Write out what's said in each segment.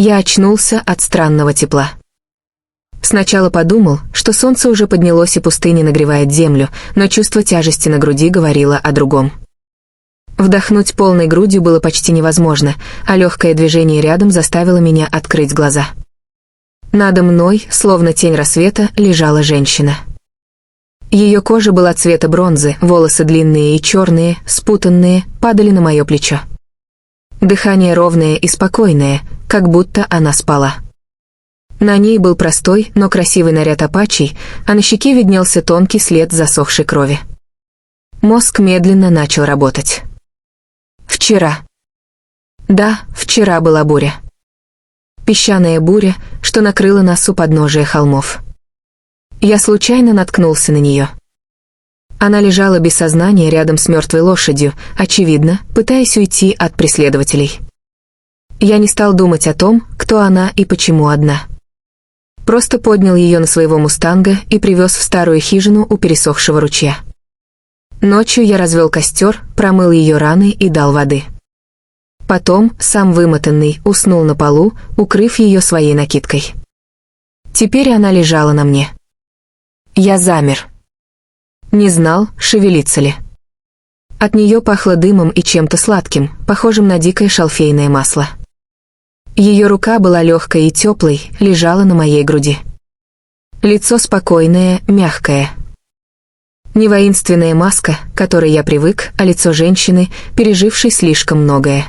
Я очнулся от странного тепла. Сначала подумал, что солнце уже поднялось и пустыня нагревает землю, но чувство тяжести на груди говорило о другом. Вдохнуть полной грудью было почти невозможно, а легкое движение рядом заставило меня открыть глаза. Надо мной, словно тень рассвета, лежала женщина. Ее кожа была цвета бронзы, волосы длинные и черные, спутанные, падали на мое плечо. Дыхание ровное и спокойное, как будто она спала. На ней был простой, но красивый наряд апачей, а на щеке виднелся тонкий след засохшей крови. Мозг медленно начал работать. Вчера. Да, вчера была буря. Песчаная буря, что накрыла нас у подножия холмов. Я случайно наткнулся на нее. Она лежала без сознания рядом с мертвой лошадью, очевидно, пытаясь уйти от преследователей. Я не стал думать о том, кто она и почему одна. Просто поднял ее на своего мустанга и привез в старую хижину у пересохшего ручья. Ночью я развел костер, промыл ее раны и дал воды. Потом, сам вымотанный, уснул на полу, укрыв ее своей накидкой. Теперь она лежала на мне. Я замер. Не знал, шевелится ли. От нее пахло дымом и чем-то сладким, похожим на дикое шалфейное масло. Ее рука была легкой и теплой, лежала на моей груди. Лицо спокойное, мягкое. Не воинственная маска, к которой я привык, а лицо женщины, пережившей слишком многое.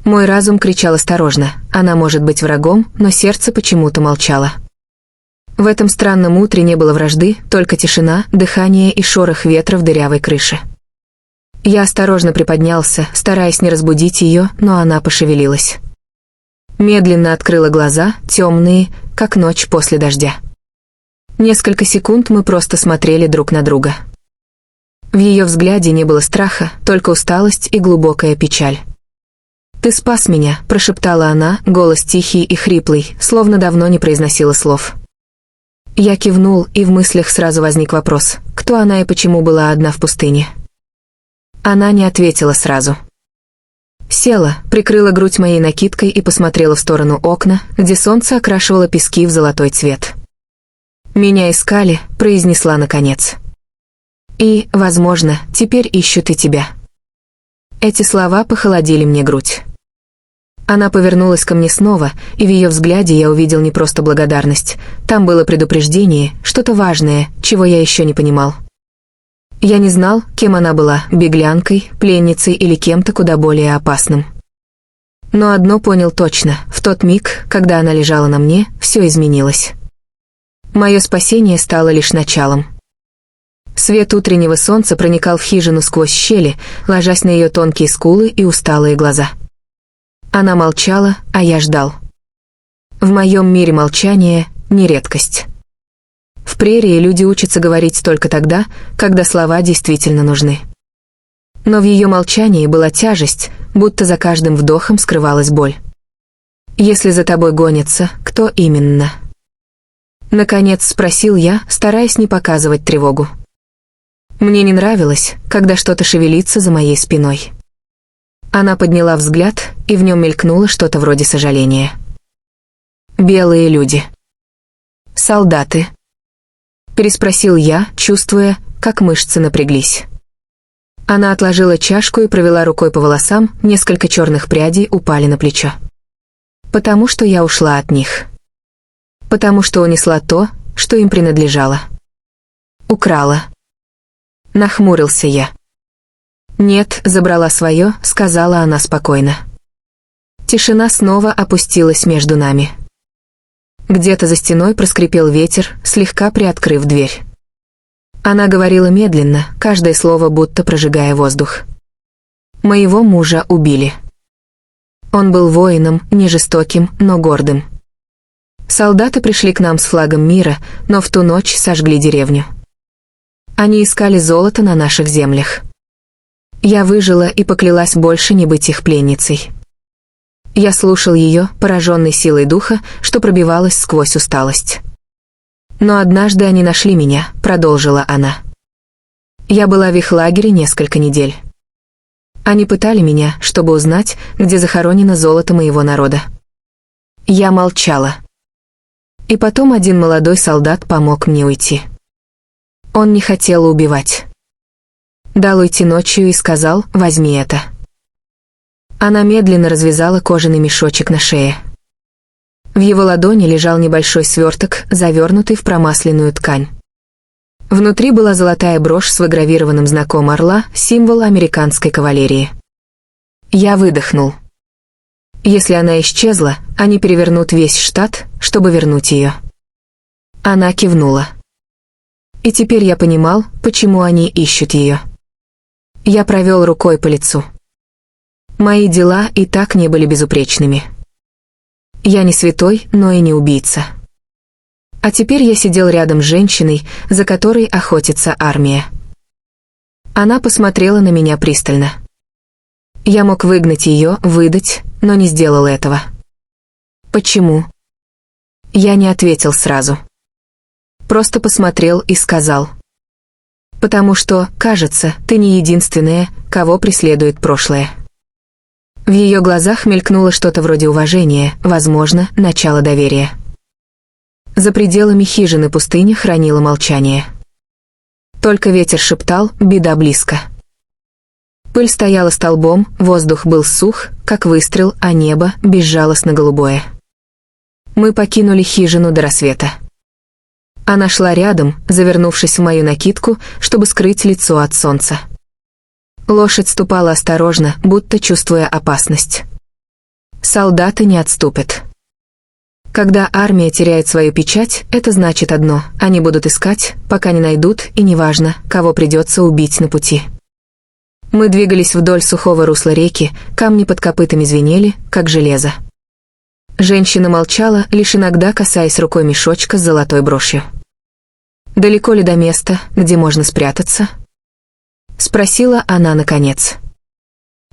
Мой разум кричал осторожно, она может быть врагом, но сердце почему-то молчало. В этом странном утре не было вражды, только тишина, дыхание и шорох ветра в дырявой крыше. Я осторожно приподнялся, стараясь не разбудить ее, но она пошевелилась. Медленно открыла глаза, темные, как ночь после дождя. Несколько секунд мы просто смотрели друг на друга. В ее взгляде не было страха, только усталость и глубокая печаль. «Ты спас меня», — прошептала она, голос тихий и хриплый, словно давно не произносила слов. Я кивнул, и в мыслях сразу возник вопрос, кто она и почему была одна в пустыне. Она не ответила сразу. Села, прикрыла грудь моей накидкой и посмотрела в сторону окна, где солнце окрашивало пески в золотой цвет. «Меня искали», — произнесла наконец. «И, возможно, теперь ищут и тебя». Эти слова похолодили мне грудь. Она повернулась ко мне снова, и в ее взгляде я увидел не просто благодарность. Там было предупреждение, что-то важное, чего я еще не понимал. Я не знал, кем она была, беглянкой, пленницей или кем-то куда более опасным. Но одно понял точно, в тот миг, когда она лежала на мне, все изменилось. Мое спасение стало лишь началом. Свет утреннего солнца проникал в хижину сквозь щели, ложась на ее тонкие скулы и усталые глаза. Она молчала, а я ждал. В моем мире молчание — не редкость. В прерии люди учатся говорить только тогда, когда слова действительно нужны. Но в ее молчании была тяжесть, будто за каждым вдохом скрывалась боль. «Если за тобой гонятся, кто именно?» Наконец спросил я, стараясь не показывать тревогу. Мне не нравилось, когда что-то шевелится за моей спиной. Она подняла взгляд, и в нем мелькнуло что-то вроде сожаления. «Белые люди. Солдаты?» Переспросил я, чувствуя, как мышцы напряглись. Она отложила чашку и провела рукой по волосам, несколько черных прядей упали на плечо. «Потому что я ушла от них. Потому что унесла то, что им принадлежало. Украла». Нахмурился я. «Нет, забрала свое», — сказала она спокойно. Тишина снова опустилась между нами. Где-то за стеной проскрипел ветер, слегка приоткрыв дверь. Она говорила медленно, каждое слово будто прожигая воздух. «Моего мужа убили. Он был воином, не жестоким, но гордым. Солдаты пришли к нам с флагом мира, но в ту ночь сожгли деревню. Они искали золото на наших землях. Я выжила и поклялась больше не быть их пленницей». Я слушал ее, пораженный силой духа, что пробивалась сквозь усталость. «Но однажды они нашли меня», — продолжила она. «Я была в их лагере несколько недель. Они пытали меня, чтобы узнать, где захоронено золото моего народа. Я молчала. И потом один молодой солдат помог мне уйти. Он не хотел убивать. Дал уйти ночью и сказал: «Возьми это». Она медленно развязала кожаный мешочек на шее. В его ладони лежал небольшой сверток, завернутый в промасленную ткань. Внутри была золотая брошь с выгравированным знаком орла, символ американской кавалерии. Я выдохнул. Если она исчезла, они перевернут весь штат, чтобы вернуть ее. Она кивнула. И теперь я понимал, почему они ищут ее. Я провел рукой по лицу. Мои дела и так не были безупречными. Я не святой, но и не убийца. А теперь я сидел рядом с женщиной, за которой охотится армия. Она посмотрела на меня пристально. Я мог выгнать ее, выдать, но не сделал этого. Почему? Я не ответил сразу. Просто посмотрел и сказал: «Потому что, кажется, ты не единственная, кого преследует прошлое». В ее глазах мелькнуло что-то вроде уважения, возможно, начало доверия. За пределами хижины пустыня хранила молчание. Только ветер шептал: «Беда близко». Пыль стояла столбом, воздух был сух, как выстрел, а небо безжалостно голубое. Мы покинули хижину до рассвета. Она шла рядом, завернувшись в мою накидку, чтобы скрыть лицо от солнца. Лошадь ступала осторожно, будто чувствуя опасность. Солдаты не отступят. Когда армия теряет свою печать, это значит одно: они будут искать, пока не найдут, и неважно, кого придется убить на пути. Мы двигались вдоль сухого русла реки, камни под копытами звенели, как железо. Женщина молчала, лишь иногда касаясь рукой мешочка с золотой брошью. «Далеко ли до места, где можно спрятаться?» — спросила она наконец.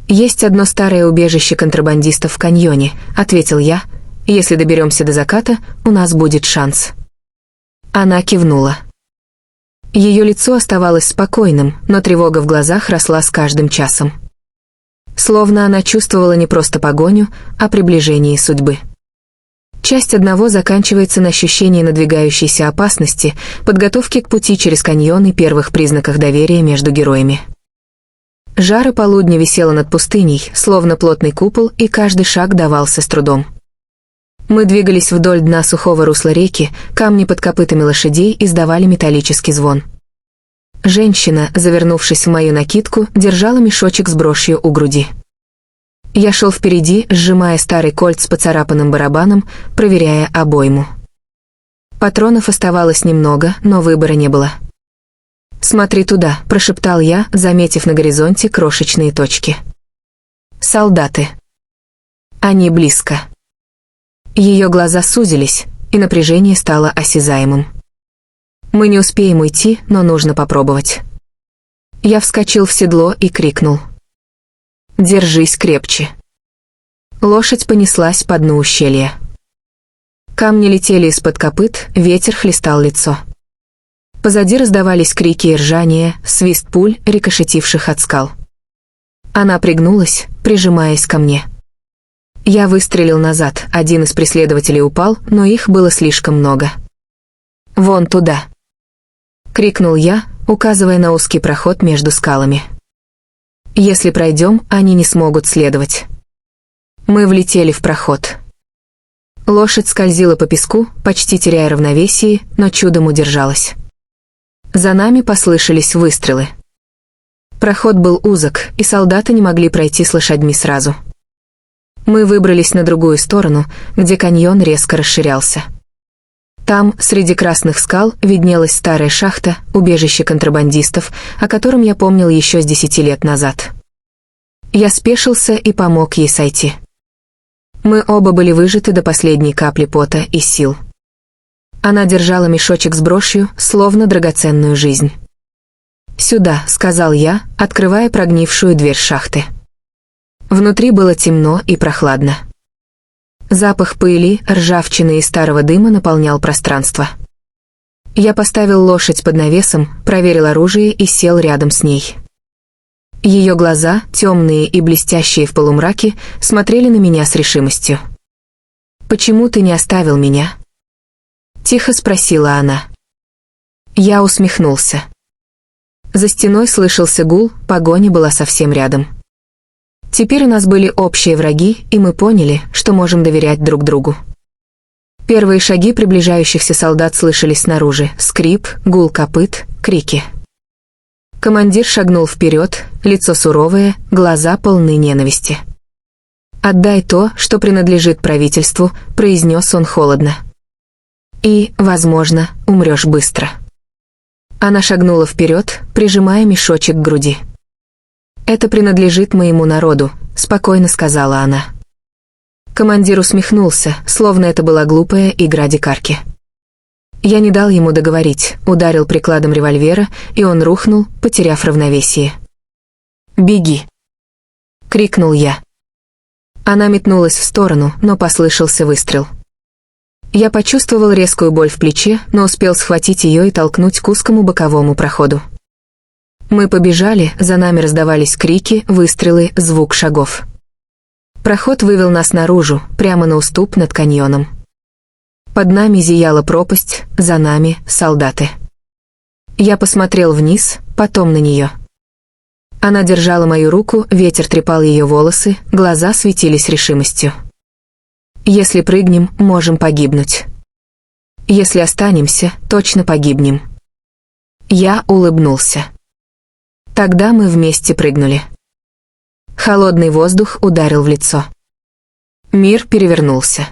«Есть одно старое убежище контрабандистов в каньоне», — ответил я. «Если доберемся до заката, у нас будет шанс». Она кивнула. Ее лицо оставалось спокойным, но тревога в глазах росла с каждым часом. Словно она чувствовала не просто погоню, а приближение судьбы. Часть одного заканчивается на ощущении надвигающейся опасности, подготовки к пути через каньон и первых признаках доверия между героями. Жара полудня висела над пустыней, словно плотный купол, и каждый шаг давался с трудом. Мы двигались вдоль дна сухого русла реки, камни под копытами лошадей издавали металлический звон. Женщина, завернувшись в мою накидку, держала мешочек с брошью у груди. Я шел впереди, сжимая старый кольт с поцарапанным барабаном, проверяя обойму. Патронов оставалось немного, но выбора не было. «Смотри туда», — прошептал я, заметив на горизонте крошечные точки. «Солдаты. Они близко». Ее глаза сузились, и напряжение стало осязаемым. «Мы не успеем уйти, но нужно попробовать». Я вскочил в седло и крикнул: «Держись крепче». Лошадь понеслась по дну ущелья. Камни летели из-под копыт, ветер хлестал лицо. Позади раздавались крики и ржание, свист пуль, рикошетивших от скал. Она пригнулась, прижимаясь ко мне. Я выстрелил назад, один из преследователей упал, но их было слишком много. «Вон туда!» — крикнул я, указывая на узкий проход между скалами. «Если пройдем, они не смогут следовать». Мы влетели в проход. Лошадь скользила по песку, почти теряя равновесие, но чудом удержалась. За нами послышались выстрелы. Проход был узок, и солдаты не могли пройти с лошадьми сразу. Мы выбрались на другую сторону, где каньон резко расширялся. Там, среди красных скал, виднелась старая шахта, убежище контрабандистов, о котором я помнил еще с 10 лет назад. Я спешился и помог ей сойти. Мы оба были выжаты до последней капли пота и сил. Она держала мешочек с брошью, словно драгоценную жизнь. «Сюда», — сказал я, открывая прогнившую дверь шахты. Внутри было темно и прохладно. Запах пыли, ржавчины и старого дыма наполнял пространство. Я поставил лошадь под навесом, проверил оружие и сел рядом с ней. Ее глаза, темные и блестящие в полумраке, смотрели на меня с решимостью. «Почему ты не оставил меня?» Тихо спросила она. Я усмехнулся. За стеной слышался гул, погоня была совсем рядом. Теперь у нас были общие враги, и мы поняли, что можем доверять друг другу. Первые шаги приближающихся солдат слышались снаружи: скрип, гул копыт, крики. Командир шагнул вперед, лицо суровое, глаза полны ненависти. «Отдай то, что принадлежит правительству», — произнес он холодно. «И, возможно, умрешь быстро». Она шагнула вперед, прижимая мешочек к груди. «Это принадлежит моему народу», — спокойно сказала она. Командир усмехнулся, словно это была глупая игра дикарки. Я не дал ему договорить, ударил прикладом револьвера, и он рухнул, потеряв равновесие. «Беги!» — крикнул я. Она метнулась в сторону, но послышался выстрел. Я почувствовал резкую боль в плече, но успел схватить ее и толкнуть к узкому боковому проходу. Мы побежали, за нами раздавались крики, выстрелы, звук шагов. Проход вывел нас наружу, прямо на уступ над каньоном. Под нами зияла пропасть, за нами солдаты. Я посмотрел вниз, потом на нее. Она держала мою руку, ветер трепал ее волосы, глаза светились решимостью. «Если прыгнем, можем погибнуть. Если останемся, точно погибнем». Я улыбнулся. Тогда мы вместе прыгнули. Холодный воздух ударил в лицо. Мир перевернулся.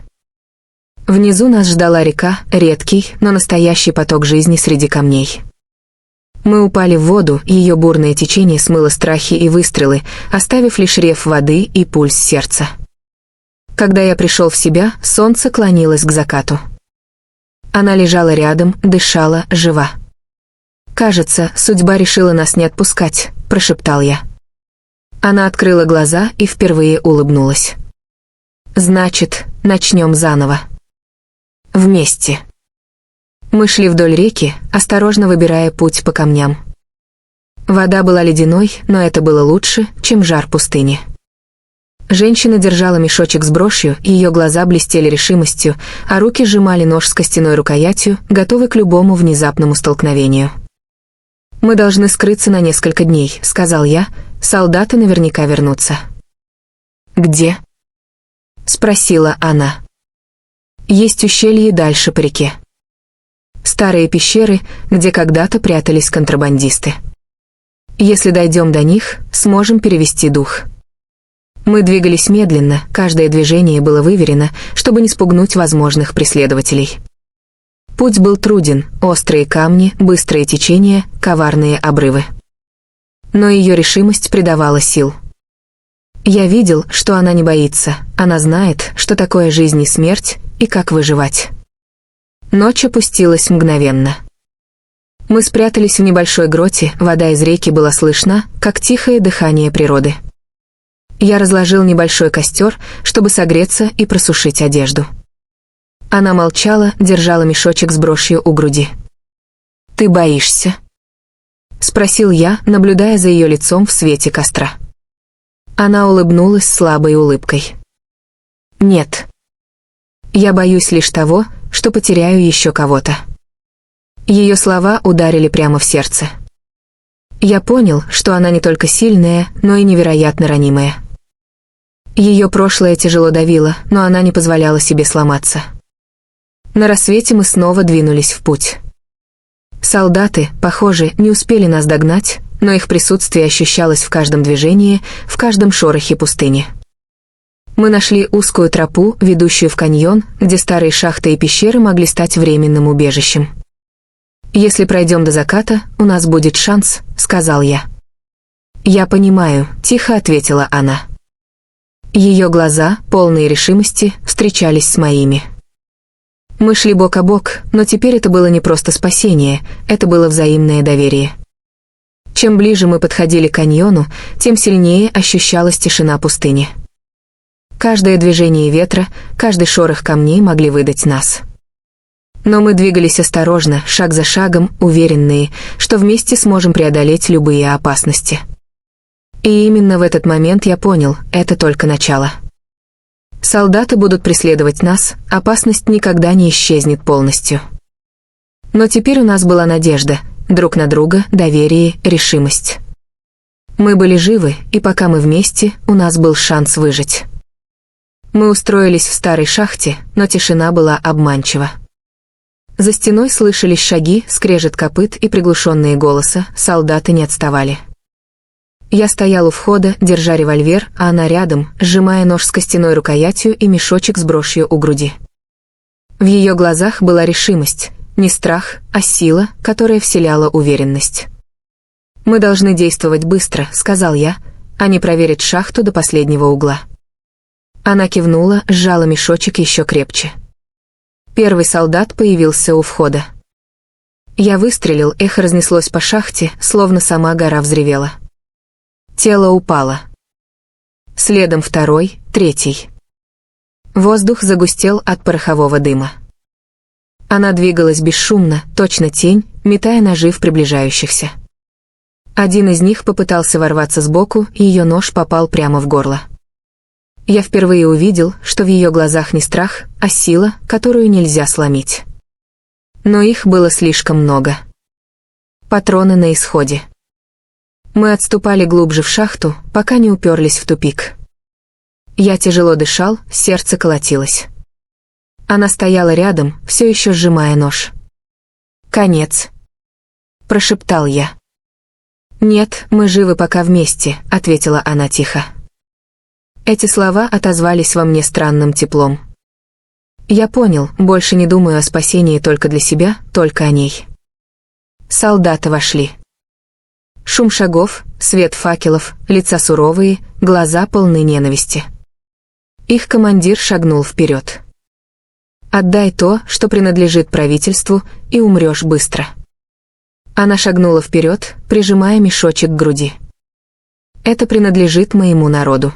Внизу нас ждала река, редкий, но настоящий поток жизни среди камней. Мы упали в воду, и ее бурное течение смыло страхи и выстрелы, оставив лишь рев воды и пульс сердца. Когда я пришел в себя, солнце клонилось к закату. Она лежала рядом, дышала, жива. «Кажется, судьба решила нас не отпускать», — прошептал я. Она открыла глаза и впервые улыбнулась. «Значит, начнем заново. Вместе». Мы шли вдоль реки, осторожно выбирая путь по камням. Вода была ледяной, но это было лучше, чем жар пустыни. Женщина держала мешочек с брошью, и ее глаза блестели решимостью, а руки сжимали нож с костяной рукоятью, готовый к любому внезапному столкновению. «Мы должны скрыться на несколько дней», — сказал я, — «солдаты наверняка вернутся». «Где?» — спросила она. «Есть ущелье дальше по реке. Старые пещеры, где когда-то прятались контрабандисты. Если дойдем до них, сможем перевести дух». Мы двигались медленно, каждое движение было выверено, чтобы не спугнуть возможных преследователей. Путь был труден, острые камни, быстрое течение, коварные обрывы. Но ее решимость придавала сил. Я видел, что она не боится, она знает, что такое жизнь и смерть, и как выживать. Ночь опустилась мгновенно. Мы спрятались в небольшой гроте, вода из реки была слышна, как тихое дыхание природы. Я разложил небольшой костер, чтобы согреться и просушить одежду. Она молчала, держала мешочек с брошью у груди. «Ты боишься?» — спросил я, наблюдая за ее лицом в свете костра. Она улыбнулась слабой улыбкой. «Нет. Я боюсь лишь того, что потеряю еще кого-то». Ее слова ударили прямо в сердце. Я понял, что она не только сильная, но и невероятно ранимая. Ее прошлое тяжело давило, но она не позволяла себе сломаться. На рассвете мы снова двинулись в путь. Солдаты, похоже, не успели нас догнать, но их присутствие ощущалось в каждом движении, в каждом шорохе пустыни. Мы нашли узкую тропу, ведущую в каньон, где старые шахты и пещеры могли стать временным убежищем. «Если пройдем до заката, у нас будет шанс», — сказал я. «Я понимаю», — тихо ответила она. Ее глаза, полные решимости, встречались с моими. Мы шли бок о бок, но теперь это было не просто спасение, это было взаимное доверие. Чем ближе мы подходили к каньону, тем сильнее ощущалась тишина пустыни. Каждое движение ветра, каждый шорох камней могли выдать нас. Но мы двигались осторожно, шаг за шагом, уверенные, что вместе сможем преодолеть любые опасности. И именно в этот момент я понял, это только начало. Солдаты будут преследовать нас, опасность никогда не исчезнет полностью. Но теперь у нас была надежда, друг на друга, доверие, решимость. Мы были живы, и пока мы вместе, у нас был шанс выжить. Мы устроились в старой шахте, но тишина была обманчива. За стеной слышались шаги, скрежет копыт и приглушенные голоса, солдаты не отставали. Я стоял у входа, держа револьвер, а она рядом, сжимая нож с костяной рукоятью и мешочек с брошью у груди. В ее глазах была решимость, не страх, а сила, которая вселяла уверенность. «Мы должны действовать быстро», — сказал я, — «а не проверить шахту до последнего угла». Она кивнула, сжала мешочек еще крепче. Первый солдат появился у входа. Я выстрелил, эхо разнеслось по шахте, словно сама гора взревела. Тело упало. Следом второй, третий. Воздух загустел от порохового дыма. Она двигалась бесшумно, точно тень, метая ножи в приближающихся. Один из них попытался ворваться сбоку, и ее нож попал прямо в горло. Я впервые увидел, что в ее глазах не страх, а сила, которую нельзя сломить. Но их было слишком много. Патроны на исходе. Мы отступали глубже в шахту, пока не уперлись в тупик. Я тяжело дышал, сердце колотилось. Она стояла рядом, все еще сжимая нож. «Конец», — прошептал я. «Нет, мы живы пока вместе», — ответила она тихо. Эти слова отозвались во мне странным теплом. Я понял, больше не думаю о спасении только для себя, только о ней. Солдаты вошли. Шум шагов, свет факелов, лица суровые, глаза полны ненависти. Их командир шагнул вперед. «Отдай то, что принадлежит правительству, и умрешь быстро». Она шагнула вперед, прижимая мешочек к груди. «Это принадлежит моему народу».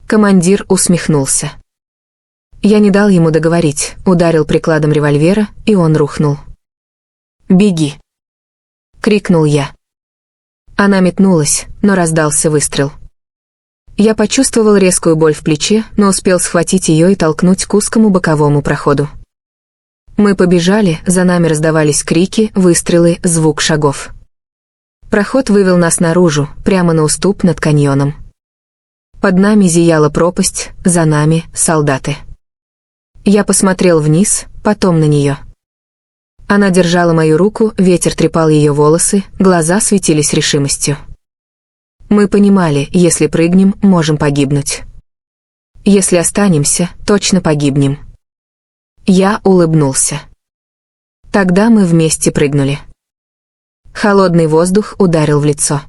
Командир усмехнулся. Я не дал ему договорить, ударил прикладом револьвера, и он рухнул. «Беги!» — крикнул я. Она метнулась, но раздался выстрел. Я почувствовал резкую боль в плече, но успел схватить ее и толкнуть к узкому боковому проходу. Мы побежали, за нами раздавались крики, выстрелы, звук шагов. Проход вывел нас наружу, прямо на уступ над каньоном. Под нами зияла пропасть, за нами — солдаты. Я посмотрел вниз, потом на нее. Она держала мою руку, ветер трепал ее волосы, глаза светились решимостью. Мы понимали, если прыгнем, можем погибнуть. Если останемся, точно погибнем. Я улыбнулся. Тогда мы вместе прыгнули. Холодный воздух ударил в лицо.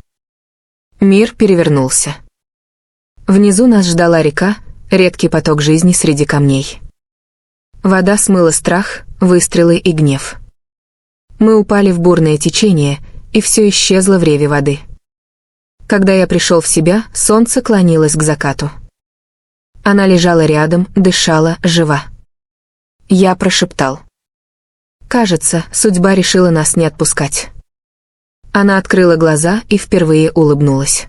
Мир перевернулся. Внизу нас ждала река, редкий поток жизни среди камней. Вода смыла страх, выстрелы и гнев. Мы упали в бурное течение, и все исчезло в реве воды. Когда я пришел в себя, солнце клонилось к закату. Она лежала рядом, дышала, жива. Я прошептал. Кажется, судьба решила нас не отпускать. Она открыла глаза и впервые улыбнулась.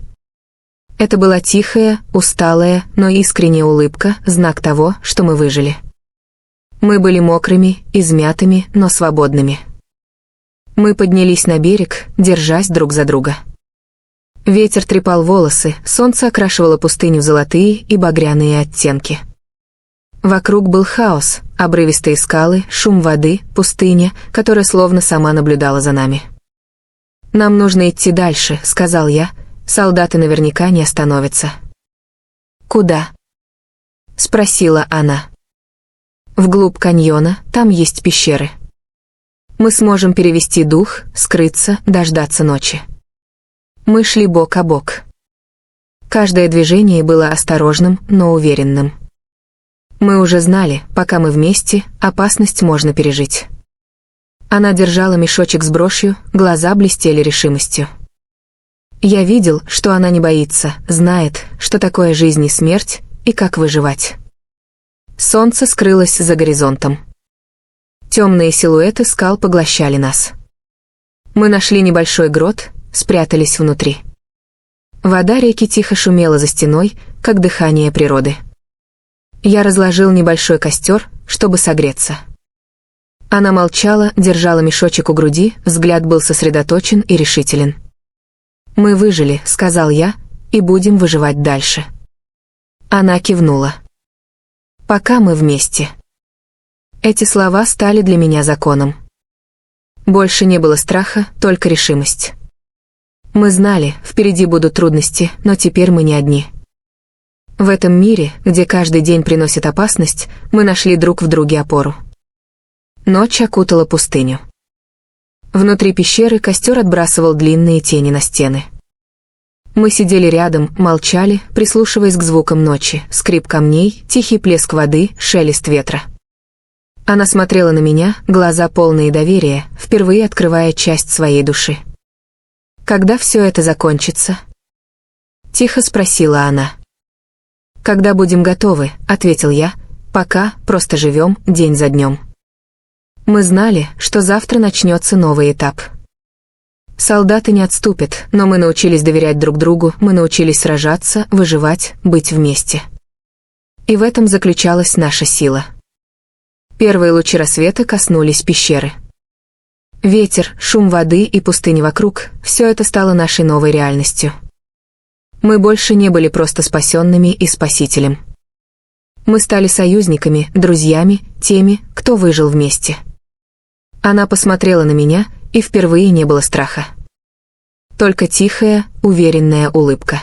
Это была тихая, усталая, но искренняя улыбка, знак того, что мы выжили. Мы были мокрыми, измятыми, но свободными. Мы поднялись на берег, держась друг за друга. Ветер трепал волосы, солнце окрашивало пустыню в золотые и багряные оттенки. Вокруг был хаос, обрывистые скалы, шум воды, пустыня, которая словно сама наблюдала за нами. «Нам нужно идти дальше», — сказал я, — «солдаты наверняка не остановятся». «Куда?» — спросила она. «Вглубь каньона, там есть пещеры. Мы сможем перевести дух, скрыться, дождаться ночи». Мы шли бок о бок. Каждое движение было осторожным, но уверенным. Мы уже знали, пока мы вместе, опасность можно пережить. Она держала мешочек с брошью, глаза блестели решимостью. Я видел, что она не боится, знает, что такое жизнь и смерть, и как выживать. Солнце скрылось за горизонтом. Темные силуэты скал поглощали нас. Мы нашли небольшой грот, спрятались внутри. Вода реки тихо шумела за стеной, как дыхание природы. Я разложил небольшой костер, чтобы согреться. Она молчала, держала мешочек у груди, взгляд был сосредоточен и решителен. «Мы выжили», — сказал я, — «и будем выживать дальше». Она кивнула. «Пока мы вместе». Эти слова стали для меня законом. Больше не было страха, только решимость. Мы знали, впереди будут трудности, но теперь мы не одни. В этом мире, где каждый день приносит опасность, мы нашли друг в друге опору. Ночь окутала пустыню. Внутри пещеры костер отбрасывал длинные тени на стены. Мы сидели рядом, молчали, прислушиваясь к звукам ночи, скрип камней, тихий плеск воды, шелест ветра. Она смотрела на меня, глаза полные доверия, впервые открывая часть своей души. «Когда все это закончится?» — тихо спросила она. «Когда будем готовы», — ответил я, — «пока просто живем день за днем». Мы знали, что завтра начнется новый этап. Солдаты не отступят, но мы научились доверять друг другу, мы научились сражаться, выживать, быть вместе. И в этом заключалась наша сила. Первые лучи рассвета коснулись пещеры. Ветер, шум воды и пустыни вокруг — все это стало нашей новой реальностью. Мы больше не были просто спасенными и спасителем. Мы стали союзниками, друзьями, теми, кто выжил вместе. Она посмотрела на меня, и впервые не было страха. Только тихая, уверенная улыбка.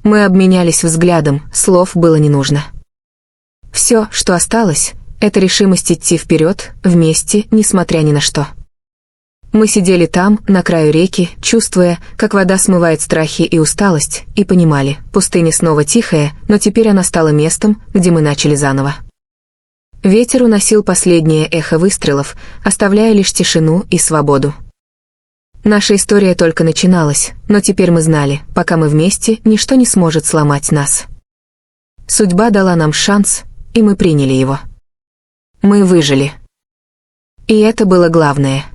Мы обменялись взглядом, слов было не нужно. Все, что осталось, это решимость идти вперед, вместе, несмотря ни на что. Мы сидели там, на краю реки, чувствуя, как вода смывает страхи и усталость, и понимали, пустыня снова тихая, но теперь она стала местом, где мы начали заново. Ветер уносил последнее эхо выстрелов, оставляя лишь тишину и свободу. Наша история только начиналась, но теперь мы знали, пока мы вместе, ничто не сможет сломать нас. Судьба дала нам шанс, и мы приняли его. Мы выжили. И это было главное.